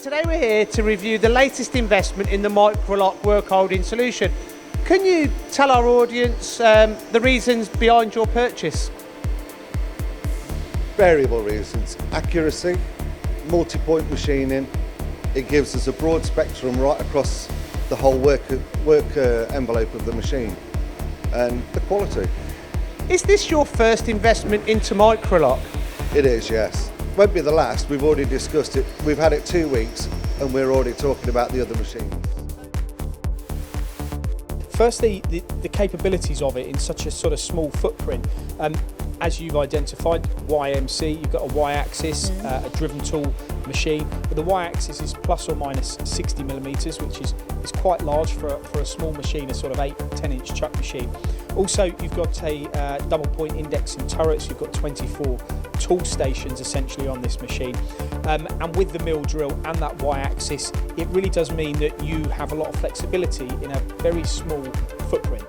Today we're here to review the latest investment in the MicroLoc work holding solution. Can you tell our audience the reasons behind your purchase? Variable reasons: accuracy, multi-point machining. It gives us a broad spectrum right across the whole work envelope of the machine, and the quality. Is this your first investment into MicroLoc? It is, yes. Won't be the last. We've already discussed it. We've had it 2 weeks and we're already talking about the other machines. Firstly, the capabilities of it in such a sort of small footprint. As you've identified, YMC, you've got a Y-axis, a driven tool machine. But the Y-axis is plus or minus 60 millimeters, which is quite large for a small machine, a sort of 8-10 inch chuck machine. Also, you've got a double point index and turrets. You've got 24 tool stations essentially on this machine. And with the mill drill and that Y-axis, it really does mean that you have a lot of flexibility in a very small footprint.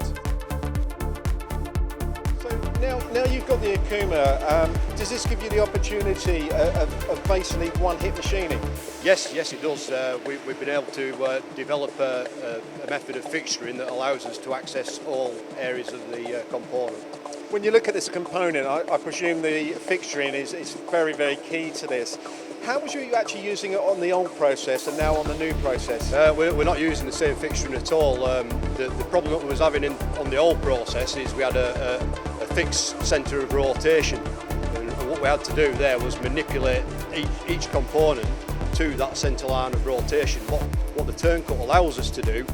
Now you've got the OKUMA, does this give you the opportunity of basically one-hit machining? Yes, it does. We've been able to develop a method of fixturing that allows us to access all areas of the component. When you look at this component, I presume the fixturing is very, very key to this. How was you actually using it on the old process and now on the new process? We're not using the same fixturing at all. The problem that we was having on the old process is we had a fixed centre of rotation, and what we had to do there was manipulate each component to that centre line of rotation. What the turn cut allows us to do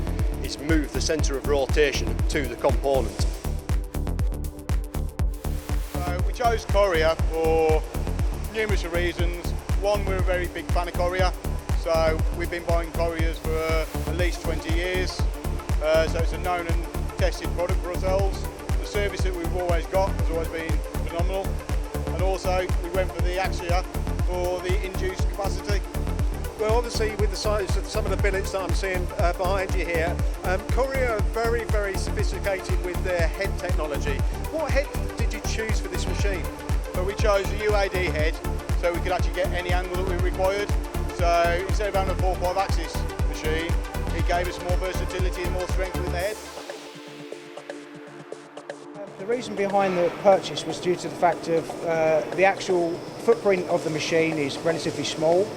is move the centre of rotation to the component. So we chose CORREA for numerous reasons. One, we're a very big fan of CORREA, so we've been buying CORREAs for at least 20 years, so it's a known and tested product for ourselves. The service that we've always got has always been phenomenal, and also we went for the Axia for the induced capacity. Well, obviously with the size of some of the billets that I'm seeing behind you here, CORREA are very, very sophisticated with their head technology. What head did you choose for this machine? So we chose the UAD head, so we could actually get any angle that we required. So instead of having a 4-5 axis machine, it gave us more versatility and more strength with the head. The reason behind the purchase was due to the fact of the actual footprint of the machine is relatively small,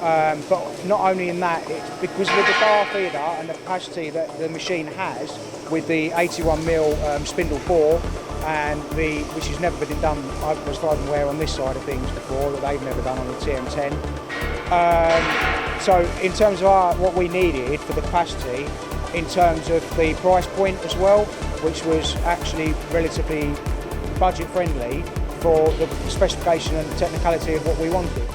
but not only in that, because with the bar feeder and the capacity that the machine has with the 81mm spindle bore, and which has never been done as far as I'm aware on this side of things before, that they've never done on the TM10. So in terms of what we needed for the capacity, in terms of the price point as well, which was actually relatively budget friendly for the specification and technicality of what we wanted.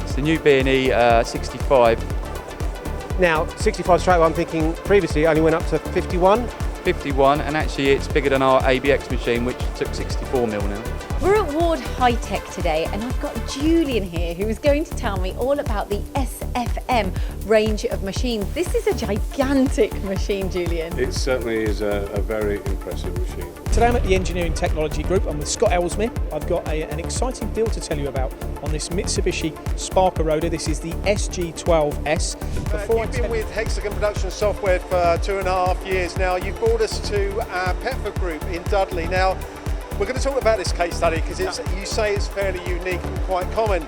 It's the new B&E 65. Now, 65 straight away, I'm thinking previously only went up to 51. 51, and actually it's bigger than our ABX machine, which took 64mm now. We're at Ward High Tech today, and I've got Julian here who is going to tell me all about the SFM range of machines. This is a gigantic machine, Julian. It certainly is a very impressive machine. Today I'm at the Engineering Technology Group. I'm with Scott Ellesmere. I've got an exciting deal to tell you about on this Mitsubishi Sparker Rotor. This is the SG12S. You've been with Hexagon Production Software for 2.5 years now. You've brought us to our Petford Group in Dudley. Now, we're going to talk about this case study because you say it's fairly unique and quite common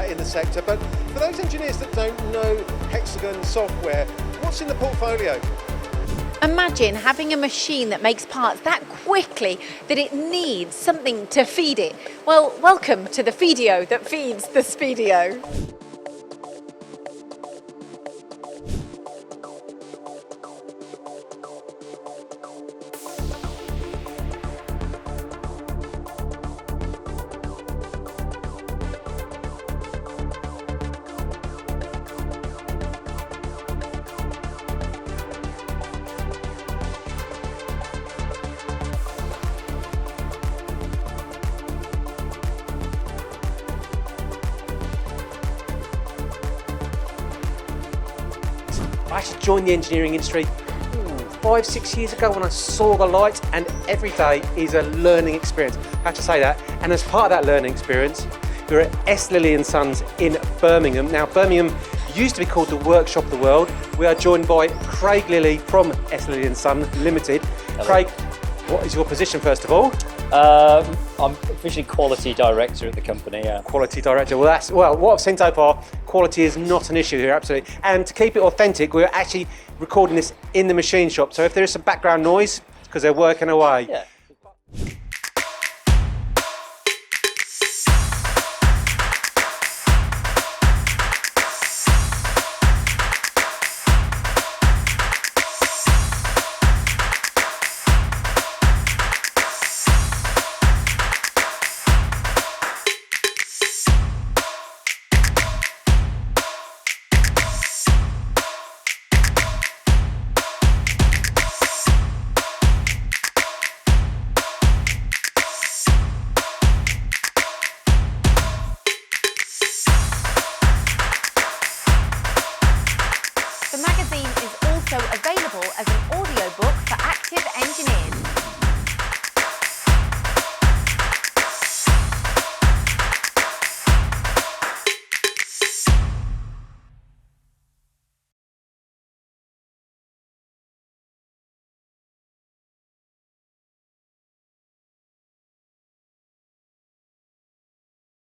in the sector. But for those engineers that don't know Hexagon software, what's in the portfolio? Imagine having a machine that makes parts that quickly that it needs something to feed it. Well, welcome to the Feedio that feeds the Speedio. I actually joined the engineering industry 5-6 years ago when I saw the light, and every day is a learning experience. I have to say that. And as part of that learning experience, we're at S Lilley and Sons in Birmingham. Now, Birmingham used to be called the Workshop of the World. We are joined by Craig Lilley from S Lilley and Sons Limited. Hello. Craig, what is your position first of all? I'm officially quality director at the company. Yeah. Quality director. Well, what I've seen so far, quality is not an issue here, absolutely. And to keep it authentic, we're actually recording this in the machine shop. So if there is some background noise, it's because they're working away. Yeah.